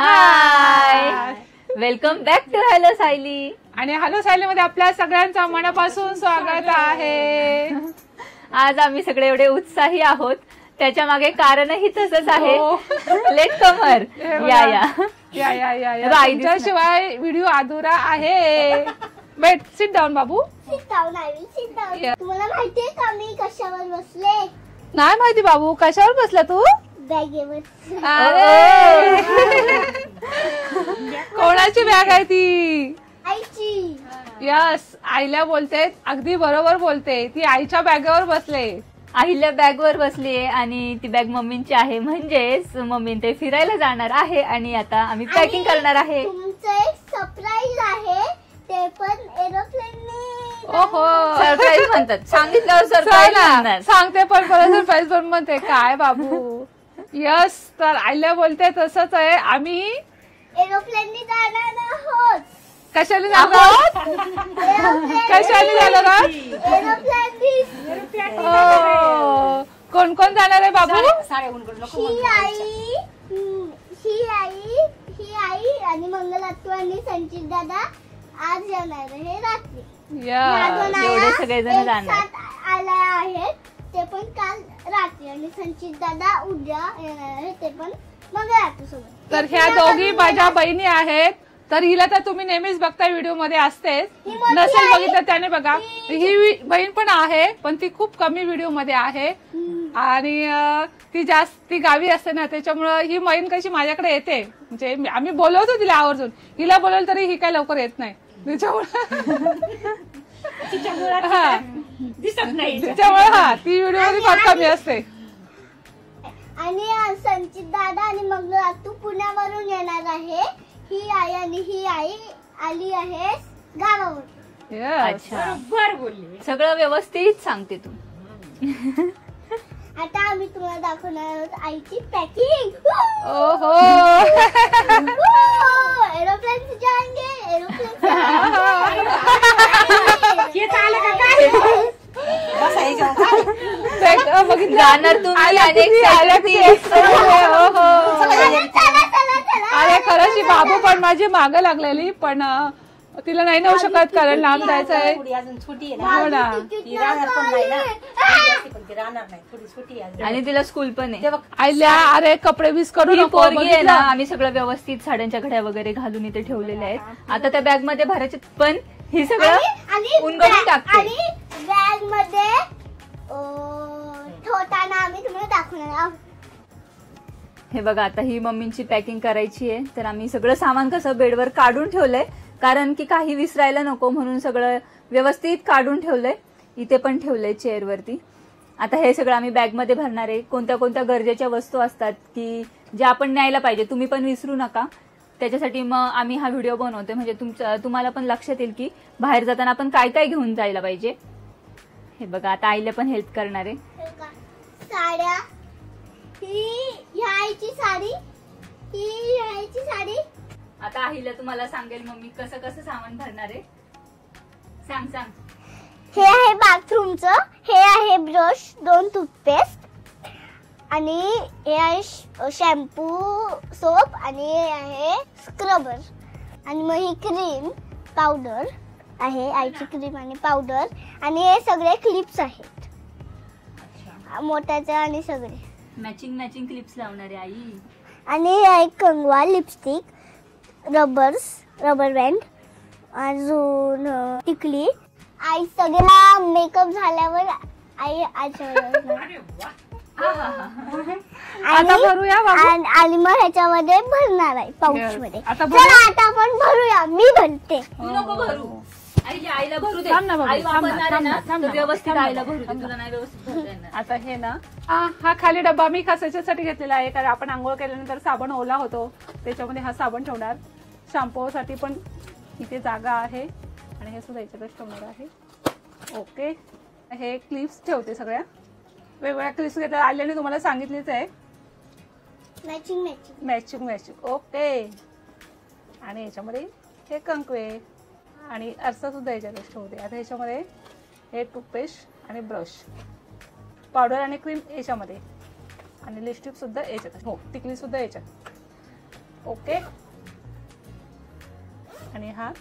High, welcome back to hello Sayali. आणि hello Sayali मध्ये आपल्या सगळ्यांचं मनापासून स्वागत आहे. आज आम्ही सगळे एवढे उत्साही आहोत, त्याच्या मागे कारणही तसंच आहे. लेट कमर शिवाय व्हिडिओ अधुरा आहे. बेट सिट डाऊन बाबू. तुम्हाला माहितीये का मी कशावर बसले? नाही माहिती बाबू, कशावर बसला तू? बॅगेवर. कोणाची बॅग आहे ती? आईची. यस, आईला बोलते, अगदी बरोबर बोलते. ती आईच्या बॅगेवर बसले. आईला बॅगवर बसलीये आणि ती बॅग मम्मींची आहे. म्हणजेच मम्मी ते फिरायला जाणार आहे आणि आता आम्ही पॅकिंग करणार आहे. तुमचं एक सरप्राईज आहे, ते पण एरोप्लेनने. ओहो, सरप्राईज म्हणतात. सांगितल्यावर सरप्राईज म्हणतात. सांगते पण सरप्राईज पण म्हणते. काय बाबू? यस, तर आईला बोलते तसंच आहे. आम्ही एरोप्लेनने जाणार आहोत. कशाने जाणार आहोत? कशाने जाणार आहोत? कोण कोण जाणार आहे बाबू? ही आई आणि मंगलातू आणि संचित दादा आज जाणार आहे रात्री. एवढे सगळेजण जाणार आले आहेत, ते पण काल रात्री. आणि संचित दादा उद्या येणार आहे, ते पण मंगलातू सोबत. तर ह्या दोघी माझ्या बहिणी आहेत. तर हिला तर तुम्ही नेहमीच बघताय, व्हिडिओ मध्ये असतेच. नसेल बघितलं त्याने बघा. ही बहीण पण आहे, पण ती खूप कमी व्हिडिओ मध्ये आहे. आणि ती गावी असते ना, त्याच्यामुळं ही बहीण कशी माझ्याकडे येते. म्हणजे आम्ही बोलवतो तिला आवर्जून. हिला बोलवलं तरी ही काय लवकर येत नाही. त्याच्यामुळे हा, ती व्हिडिओ मध्ये फार कमी असते. आणि संचित दादा आणि मंगलातू पुण्यावरून येणार आहे. ही आई आणि ही आई आली आहे गावावरून. अच्छा, सगळं व्यवस्थित सांगते तू. आता आम्ही तुम्हाला दाखवणार आहोत आईची पॅकिंग. ओहो, एरोप्लेन से जाएंगे, एरोप्लेन जाणार तुम्ही. अरे खरंच बाबू पण माझी माग लागलेली, पण तिला नाही नेऊ शकत कारण लांब जायचंय. हो ना, आणि तिला स्कूल पण आहे. आईला अरे कपडे वीस करू पोरगी आहे ना. आम्ही सगळं व्यवस्थित साड्यांच्या घड्या वगैरे घालून इथे ठेवलेले आहेत. आता त्या बॅग मध्ये भरायचे, पण हे सगळं उन्गडून टाकते. आणि बॅग मध्ये ठेवताना आम्ही तुम्हाला दाखवणार आहोत. हे बघा, आता ही मम्मींची पॅकिंग करायची आहे. तर आम्ही सगळं सामान कसं बेडवर काढून ठेवलंय, कारण की काही विसरायला नको म्हणून सगळं व्यवस्थित काढून ठेवलंय. इथे पण ठेवलंय चेअरवरती. आता हे सगळं आम्ही बॅगमध्ये भरणार आहे. कोणत्या कोणत्या गरजेच्या वस्तू असतात की ज्या आपण न्यायला पाहिजे, तुम्ही पण विसरू नका. त्याच्यासाठी मग आम्ही हा व्हिडिओ बनवतोय, म्हणजे तुम्हाला पण लक्षात येईल की बाहेर जाताना आपण काय काय घेऊन जायला पाहिजे. हे बघा, आता आईला पण हेल्प करणार आहे. साड्या, ही आईची साडी, ही आईची साडी. आता आईला तुम्हाला सांगेल मम्मी कसं कसं सामान भरणार आहे. सांग. हे आहे बाथरूमचं. हे आहे ब्रश, 2 टूथपेस्ट, आणि हे आहे शॅम्पू, सोप, आणि हे आहे स्क्रबर. आणि मग ही क्रीम पावडर आहे, आईची क्रीम आणि पावडर. आणि हे सगळे क्लिप्स आहेत, मोठ्याचे आणि सगळे मॅचिंग क्लिप्स लावणारे आई. आणि हे आहे कंगवा, लिपस्टिक, रबर बँड, अजून टिकली. आई सगळा मेकअप झाल्यावर आई आता भरूया आणि मग ह्याच्यामध्ये भरणार आहे पाऊच मध्ये. आता आपण भरूया. मी भरते. तू नको भरू, आईला भरू दे. आई वापरणार आहे ना, व्यवस्थित आईला भरू दे. तुला नाही व्यवस्थित भरता येणार. आता हे ना, हा खाली डब्बा मी कशासाठी घेतलेला आहे, कारण आपण आंघोळ केल्यानंतर साबण ओला होतो, त्याच्यामध्ये हा साबण ठेवणार. शॅम्पू साठी पण इथे जागा आहे, आणि हे सुद्धा याच्यातच ठेवणार आहे. ओके, हे क्लिप्स ठेवते. सगळ्या वेगवेगळ्या क्लिप्स घेतल्या. आल्याने तुम्हाला सांगितलीच आहे, मॅचिंग. ओके, आणि याच्यामध्ये हे कंकवे आणि आरसा सुद्धा याच्यातच ठेवते. आता ह्याच्यामध्ये हे टूथपेस्ट आणि ब्रश, पावडर आणि क्रीम याच्यामध्ये, आणि लिपस्टिक सुद्धा याच्यात. हो, टिकली सुद्धा याच्यात. ओके. आणि हा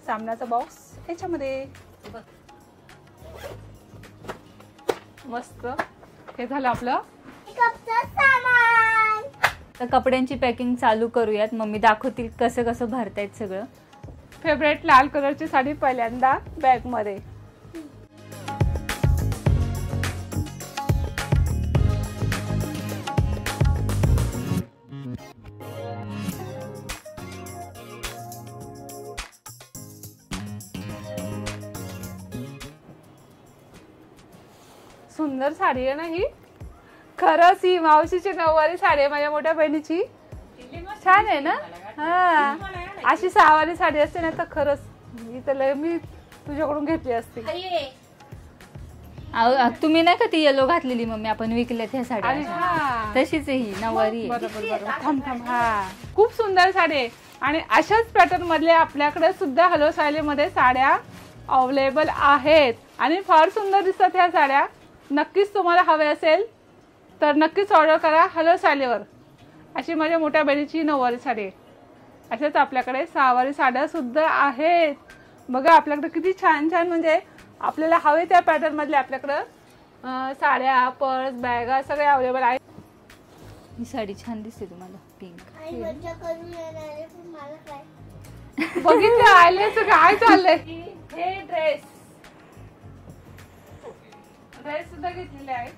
सामनाचा बॉक्स याच्यामध्ये मस्त. हे झालं आपलं मेकअपचं सामान. तर कपड्यांची पॅकिंग चालू करूयात. मम्मी दाखवतील कसं कसं भरतायत सगळं. फेवरेट लाल कलरची साडी पहिल्यांदा बॅग मध्ये. सुंदर साडी आहे ना ही. खरंच ही मावशीची नऊवारी साडी आहे माझ्या मोठ्या बहिणीची. छान आहे ना. हा अशी सहावारी साडी असते ना तर खरंच मी तुझ्याकडून घेतली असती. तुम्ही नाही का ती येलो घातलेली मम्मी आपण विकल्यात ह्या आणि साड्या, हा तशीच आहे ही नऊवारी आहे. बरोबर बरोबर. थांब थांब. हा खूप सुंदर साडी आहे. आणि अशाच पॅटर्न मधले आपल्याकडे सुद्धा हॅलो सायलीमध्ये साड्या अवेलेबल आहेत आणि फार सुंदर दिसतात ह्या साड्या. नक्कीच तुम्हाला हवे असेल तर नक्कीच ऑर्डर करा हॅलो सायलीवर. अशी माझ्या मोठ्या बहिणीची नऊवारी साडी आहे. अशाच आपल्याकडे सहावारी साड्या सुद्धा आहेत. बघा आपल्याकडे किती छान छान म्हणजे आपल्याला हवे त्या पॅटर्न मधले आपल्याकडं साड्या, पर्स, बॅगा सगळे अवेलेबल आहेत. ही साडी छान दिसते तुम्हाला पिंक. आणि मज्जा करून येणार आहे, पण मला काय बघितलं आल्याचं काय चाललंय. हे ड्रेस सुद्धा घेतलेले आहे.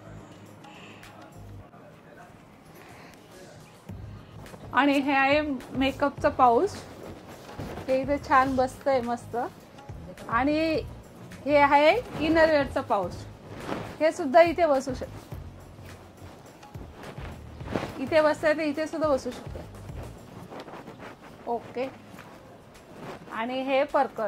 आणि हे आहे मेकअपचं पाऊच. हे इथे छान बसतंय मस्त. आणि हे आहे इनरवेअरचं पाऊच. हे सुद्धा इथे बसू शकते. इथे बसतंय तर इथे सुद्धा बसू शकते. ओके. आणि हे पर्कर.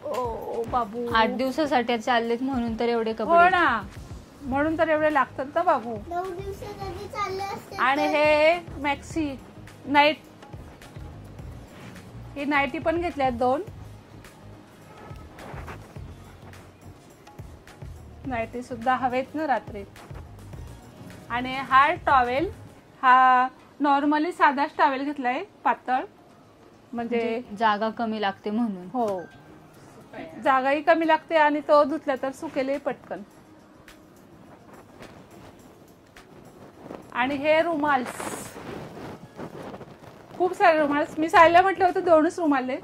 ओ बाबू 8 दिवसासाठी चाललेत म्हणून तर एवढे हो कपडे. ना, म्हणून तर एवढे लागतात ना बाबू. 9 दिवसात आधी चालले असते. आणि हे मॅक्सी नाईट. ही नाईटी पण घेतल्यात 2 नाईटी सुद्धा हवेत ना रात्री. आणि हा टॉवेल हा नॉर्मली साधाच टॉवेल घेतलाय पातळ म्हणजे जागा कमी लागते म्हणून. हो जागाही कमी लागते आणि तो धुतला तर सुकेलही पटकन. आणि हे रुमाल्स खूप सारे रुमाल्स. मी सायला म्हटलं होतं 2च रुमाल दे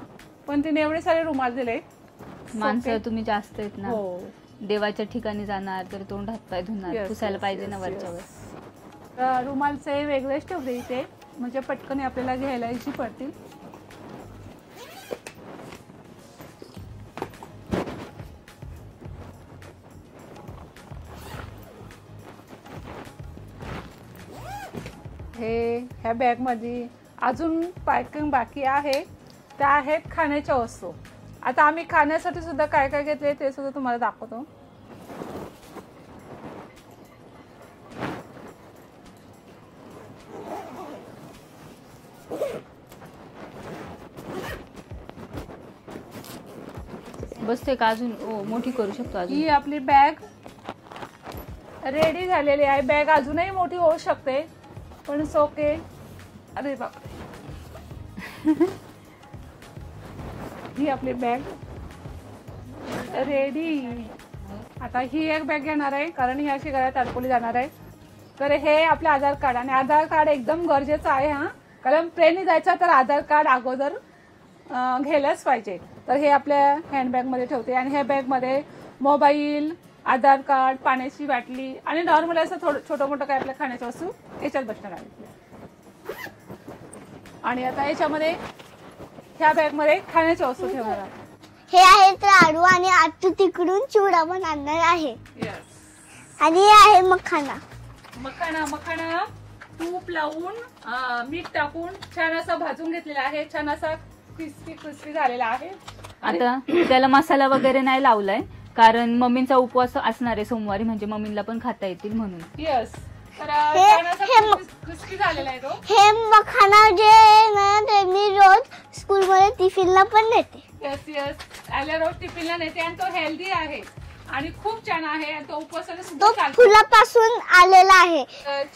पण तिने एवढे सारे रुमाल दिले. माणसं तुम्ही जास्त आहेत ना. हो देवाच्या ठिकाणी जाणार तर तोंड हातपाय धुणार, पुसायला पाहिजे ना वरच्यावर. रुमालचे वेगळेच ठेवले इथे म्हणजे पटकन आपल्याला घ्यायला इजी पडतील. ह्या बॅग मध्ये अजून पॅकिंग बाकी आहे. त्या आहेत खाण्याच्या वस्तू. आता आम्ही खाण्यासाठी सुद्धा काय काय घेतले ते सुद्धा तुम्हाला दाखवतो. बसते का अजून मोठी करू शकतो अजून. ही आपली बॅग रेडी झालेली आहे. बॅग अजूनही मोठी होऊ शकते पण ओके. अरे बापरे. ही आपली बॅग रेडी. आता ही एक बॅग घेणार आहे कारण ही अशी गळ्यात अडकवली जाणार आहे. तर हे आपलं आधार कार्ड. आणि आधार कार्ड एकदम गरजेचं आहे हा. कारण ट्रेनने जायचं तर आधार कार्ड अगोदर घ्यायलाच पाहिजे. तर हे आपल्या हँडबॅग मध्ये ठेवते. आणि ह्या बॅग मध्ये मोबाईल, आधार कार्ड, पाण्याची बाटली आणि नॉर्मल असं थोडं छोटं मोठं काय आपल्या खाण्याच्या वस्तू याच्यात बसणार आहे. आणि आता याच्यामध्ये ह्या बॅग मध्ये खाण्याच्या वस्तू ठेवणार आहे. हे आहेत लाडू आणि आतू तिकडून चिवडा पण आणणार आहे. आणि हे आहे मखाना. मखाना तूप लावून मीठ टाकून छान असा भाजून घेतलेला आहे. छान असा क्रिस्पी झालेला आहे. आता त्याला मसाला वगैरे नाही लावलाय कारण मम्मींचा उपवास असणार आहे सोमवारी म्हणजे मम्मीला पण खाता येतील म्हणून. यस. तर छान असा क्रिस्पी झालेला आहे तो. हे मखाना जे आहे ना ते मी रोज स्कूल मध्ये टिफिनला पण देते. यस यस आयला रोज टिफिनला नेते आणि तो हेल्दी आहे आणि खूप छान आहे आणि तो उपवासाला सुद्धा तो चालतो. फुलापासून आलेला आहे.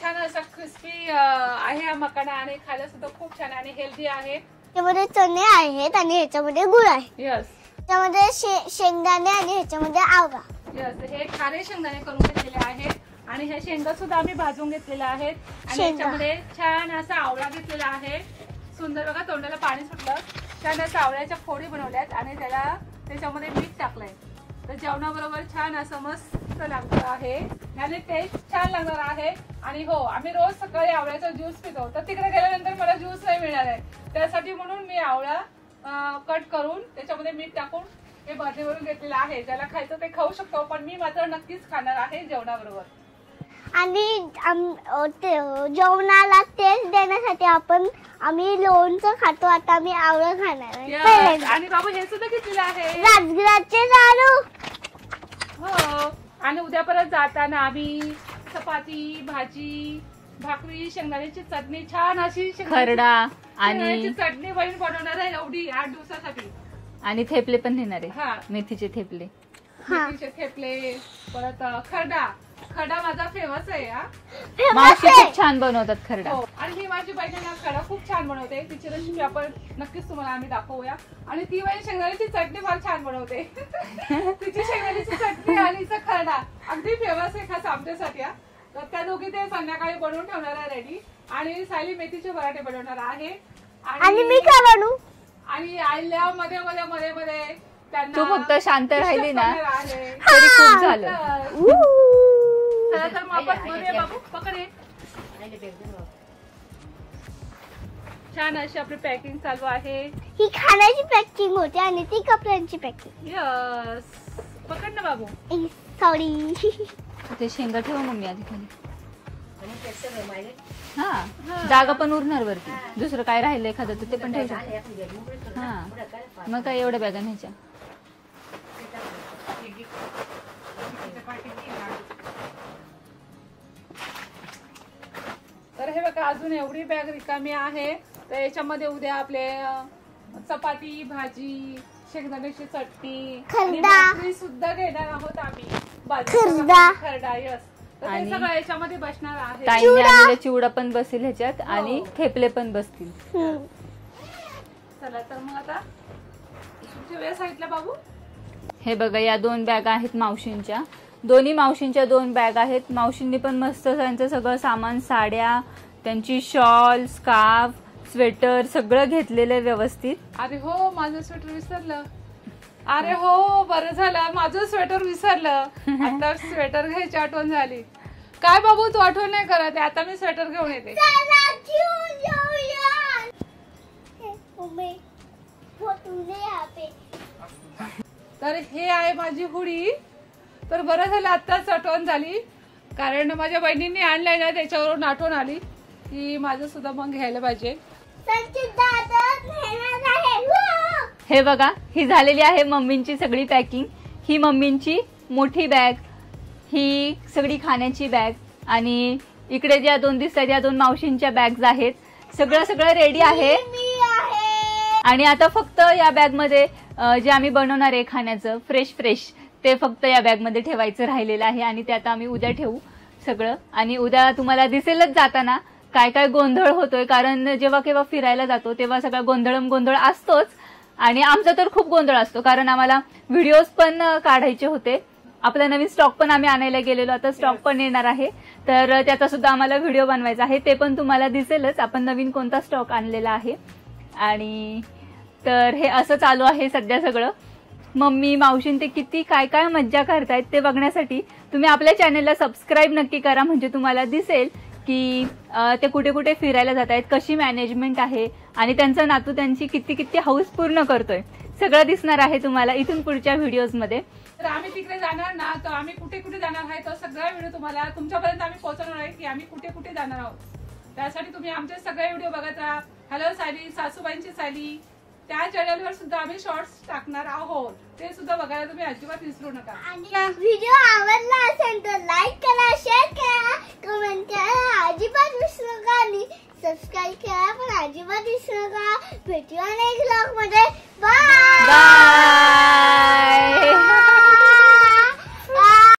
छान असा क्रिस्पी आहे हा मकाना आणि खायला सुद्धा खूप छान आणि हेल्दी आहे. त्यामध्ये चणे आहेत आणि ह्याच्यामध्ये गुळ आहे. यस त्यामध्ये शेंगदाणे आणि ह्याच्यामध्ये आवळा. यस हे खारे शेंगदाणे करून घेतलेले आहेत आणि ह्या शेंगा सुद्धा आम्ही भाजून घेतलेल्या आहेत आणि शेंगा. ह्याच्यामध्ये छान असा आवळा घेतलेला आहे. सुंदर बघा तोंडाला पाणी सुटलं. छान असा आवळ्याच्या फोडी बनवल्यात आणि त्याच्यामध्ये मीठ टाकलंय तर जेवणाबरोबर छान असं मस्त लागणार आहे आणि टेस्ट छान लागणार आहे. आणि हो आम्ही रोज सकाळी आवळ्याचा ज्यूस पितो तर तिकडे गेल्यानंतर मला ज्यूस नाही मिळणार आहे त्यासाठी म्हणून मी आवळा कट करून त्याच्यामध्ये मीठ टाकून हे बर्नीवरून घेतलेलं आहे. ज्याला खायचं ते खाऊ शकतो पण मी मात्र नक्कीच खाणार आहे जेवणाबरोबर. आणि जेवणाला टेस्ट देण्यासाठी आम्ही लोणचं खातो. आता आम्ही आवळं खाणार आहे. Yes. पहिल्यांदा. आणि बाबू हे सुद्धा घेतलेलं आहे. राजगिराचे लाडू. हो आणि उद्या परत जाताना आम्ही चपाती भाजी भाकरी शेंगदाण्याची चटणी छान अशी खरडा आणि शेंगदाण्याची चटणी बहीण बनवणार आहे एवढी 8 दिवसासाठी. आणि थेपले पण नेणार हा. आहे मेथीचे थेपले. हा. मेथीचे थेपले परत खरडा माझा फेमस आहे हा. मावशी खूप छान बनवतात खरडा. हो आणि ही माझी बहीण ना खरडा खूप छान बनवते. तिची रेसिपी आपण नक्कीच तुम्हाला आम्ही दाखवूया. आणि ती बहीण शेंगदाण्याची चटणी फार छान बनवते. तिची शेंगदाण्याची चटणी आणि तिचा खरडा अगदी फेमस आहे खास आमच्यासाठी. तर त्या दोघी ते संध्याकाळी बनवून ठेवणार आहे रेडी. आणि सायली मेथीचे पराठे बनवणार आहे. आणि मी काय बनवू? आणि आयल्या मध्ये मध्ये मध्ये मध्ये त्यांना तू फक्त शांत राहिली ना करणार आहे. तरी खूप झालं. चला तर मग आपण बनवूया बाबू पकड हे. छान अशी आपली पॅकिंग चालू आहे. ही खाण्याची पॅकिंग होती आणि ती कपड्यांची पॅकिंग. यस पकड ना बाबू. सॉरी. ते शेंगा ठेवा मम्मी आधी खाली. हा जागा पण उरणार वरती. दुसरं काय राहिलं एखादं तर ते पण ठेवू शकतो. हा मग काय एवढ्या बॅगा न्यायच्या. तर हे बघा अजून एवढी बॅग रिकामी आहे. तर याच्यामध्ये उद्या आपले चपाती भाजी शेंगदाण्याची चटणी आणि खरडा. भाकरी सुद्धा घेणार आहोत आम्ही. खरडा. खरडा यस. तर ते आणि सगळं याच्यामध्ये बसणार आहे. ताईने आणलेला चिवडा पण बसेल ह्याच्यात आणि थेपले पण बसतील. चला तर मग आता तुमच्या वेळ सांगितलं बाबू. हे बघा या 2 बॅग आहेत मावशींच्या. दोन्ही मावशींच्या 2 बॅग आहेत. मावशींनी पण मस्त त्यांचं सगळं सामान साड्या त्यांची शॉल स्कार्फ स्वेटर सगळं घेतलेलं व्यवस्थित. अरे हो माझं स्वेटर विसरलं. अरे हो बरं झालं माझं स्वेटर विसरलं. आता स्वेटर घ्यायची आठवण झाली. काय बाबू तू आठवण नाही करत आहे. आता मी स्वेटर घेऊन येते. तर हे आहे माझी हुडी. तर बरं झालं आत्ताच आठवण झाली कारण माझ्या बहिणींनी आणलंय ना त्याच्यावरून आठवण आली की माझं सुद्धा मग घ्यायला पाहिजे. हे बघा ही झालेली आहे मम्मींची सगळी पॅकिंग. ही मम्मींची मोठी बॅग ही सगळी खाण्याची बॅग आणि इकडे ज्या 2 दिसतात या 2 मावशींच्या बॅग्स आहेत. सगळं रेडी आहे. आणि आता फक्त या बॅग मध्ये जे आम्ही बनवणार आहे खाण्याचं फ्रेश ते फक्त या बॅग मध्ये ठेवायचं राहिलेलं आहे आणि ते आता आम्ही उद्या ठेवू सगळं. आणि उद्या तुम्हाला दिसेलच जाताना काय काय गोंधळ होतोय कारण जेव्हा केव्हा फिरायला जातो तेव्हा सगळा गोंधळ असतोच. आणि आमचा तर खूप गोंधळ असतो कारण आम्हाला व्हिडिओज पण काढायचे होते. आपला नवीन स्टॉक पण आम्ही आणायला गेलेलो. आता स्टॉक पण येणार आहे तर त्याचा सुद्धा आम्हाला व्हिडिओ बनवायचा आहे. ते पण तुम्हाला दिसेलच आपण नवीन कोणता स्टॉक आणलेला आहे. आणि तर हे असं चालू आहे सध्या सगळं. मम्मी मावशीन ते किती काय काय मज्जा करतायत ते बघण्यासाठी तुम्ही आपल्या चॅनलला सबस्क्राईब नक्की करा. म्हणजे तुम्हाला दिसेल की ते कुठे कुठे फिरायला जात आहेत कशी मॅनेजमेंट आहे आणि त्यांचा नातू त्यांची किती हौस पूर्ण करतोय सगळं दिसणार आहे तुम्हाला इथून पुढच्या व्हिडिओज मध्ये. तर आम्ही तिकडे जाणार ना तर आम्ही कुठे कुठे जाणार आहे तो सगळा व्हिडिओ तुम्हाला तुमच्यापर्यंत आम्ही पोहोचवणार आहे की आम्ही कुठे कुठे जाणार आहोत. त्यासाठी तुम्ही आमचे सगळे व्हिडिओ बघत राहा. हॅलो सायली सासूबाईंची सायली त्या चॅनलवर सुद्धा आम्ही शॉर्ट्स टाकणार आहोत. ते सुद्धा बघायला तुम्ही अजिबात विसरू नका. व्हिडिओ आवडला असेल तर लाईक करा शेअर करा कमेंट करा अजिबात विसरू नका आणि सबस्क्राईब करा पण अजिबात विसरू नका. भेटूया नेक्स्ट व्लॉग मध्ये. बाय. बाय.